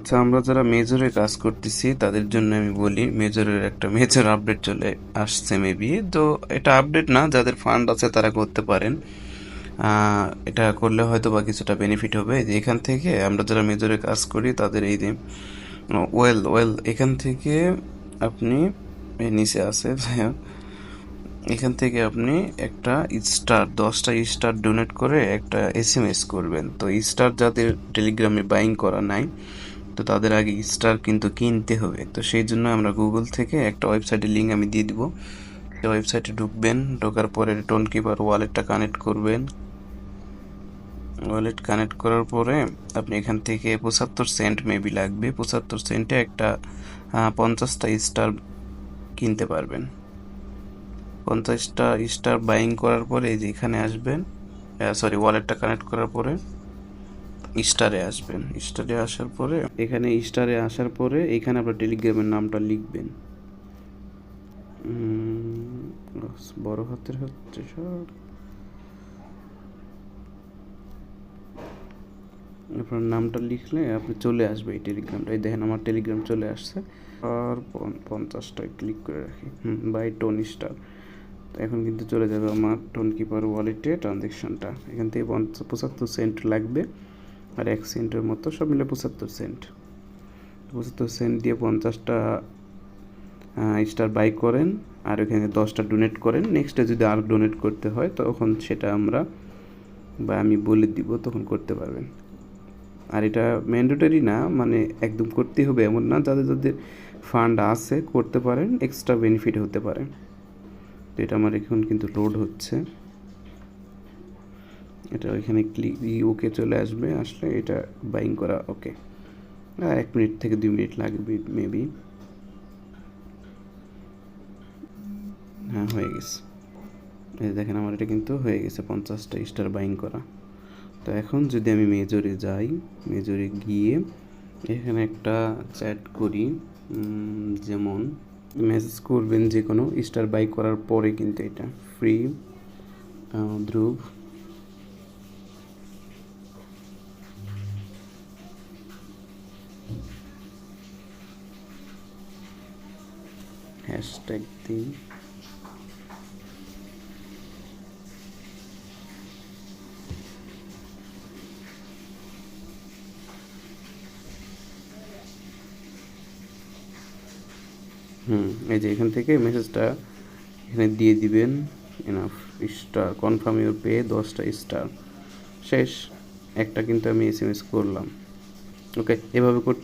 আচ্ছা, আমরা যারা মেজরে কাজ করতেছি তাদের জন্য আমি বলি, মেজরের একটা মেজর আপডেট চলে আসছে মেবি। তো এটা আপডেট না, যাদের ফান্ড আছে তারা করতে পারেন। এটা করলে হয়তো বা কিছুটা বেনিফিট হবে। যে এখান থেকে আমরা যারা মেজরে কাজ করি তাদের এই যে ওয়েল ওয়েল, এখান থেকে আপনি এই নিচে আছে যাই হোক, এখান থেকে আপনি একটা স্টার 10টা স্টার ডোনেট করে একটা এসএমএস করবেন। তো স্টার যাদের টেলিগ্রামে বাইং করা নাই, তো তাদের আগে স্টার কিন্তু কিনতে হবে। তো সেই জন্য আমরা গুগল থেকে একটা ওয়েবসাইটের লিঙ্ক আমি দিয়ে দিব। সেই ওয়েবসাইটে ঢুকবেন, ঢোকার পরে টোন কিপার ওয়ালেটটা কানেক্ট করবেন। ওয়ালেট কানেক্ট করার পরে আপনি এখান থেকে 75 সেন্ট মেবি লাগবে, 75 সেন্টে একটা 50টা স্টার কিনতে পারবেন। 50টা স্টার বাইং করার পরে এই যে এখানে আসবেন, সরি, ওয়ালেটটা কানেক্ট করার পরে স্টারে আসবেন। স্টারে আসার পরে এখানে স্টারে আসার পরে এখানে আপনার টেলিগ্রামের নামটা লিখবেন। বড় হাতের হচ্ছে সব। আপনার নামটা লিখলে আপনি চলে আসবে এই টেলিগ্রামটা। এই দেখেন আমার টেলিগ্রাম চলে আসছে। আর 50টায় ক্লিক করে রাখি, বাই টোন স্টার। তো এখন কিন্তু চলে যাবে আমার টোন কিপার ওয়ালেটে ট্রানজ্যাকশনটা। এখান থেকে 75 সেন্ট লাগবে, আর 1 সেন্টের মতো, সব মিলে 75 সেন্ট। 75 সেন্ট দিয়ে 50টা স্টার বাই করেন, আর এখানে 10টা ডোনেট করেন। নেক্সটে যদি আর ডোনেট করতে হয় তখন সেটা আমরা বা আমি বলে দিব, তখন করতে পারবেন। আর এটা ম্যান্ডেটরি না, মানে একদম করতেই হবে এমন না। যাদের যাদের ফান্ড আছে করতে পারেন, এক্সট্রা বেনিফিট হতে পারে। তো এটা আমার এখন কিন্তু লোড হচ্ছে। এটা এখানে ক্লিক ওকে চলে আসবে, আসলে এটা বাইং করা ওকে। 1 মিনিট থেকে 2 মিনিট লাগবে মেবি। হ্যাঁ, হয়ে গেছে। এই দেখেন আমার এটা কিন্তু হয়ে গেছে 50টা স্টার বাইং করা। তো এখন যদি আমি মেজরে যাই, মেজরে গিয়ে এখানে একটা চ্যাট করি, যেমন মেসেজ করবেন যে কোনো স্টার বাই করার পরে, কিন্তু এটা ফ্রি ধ্রুব হ্যাশট্যাগ দিন। এই যে এখান থেকে মেসেজটা এখানে দিয়ে দিবেন। Enough star confirm your pay, 10টা স্টার শেষ। একটা কিন্তু আমি এসএমএস করলাম। ওকে, এভাবে করতে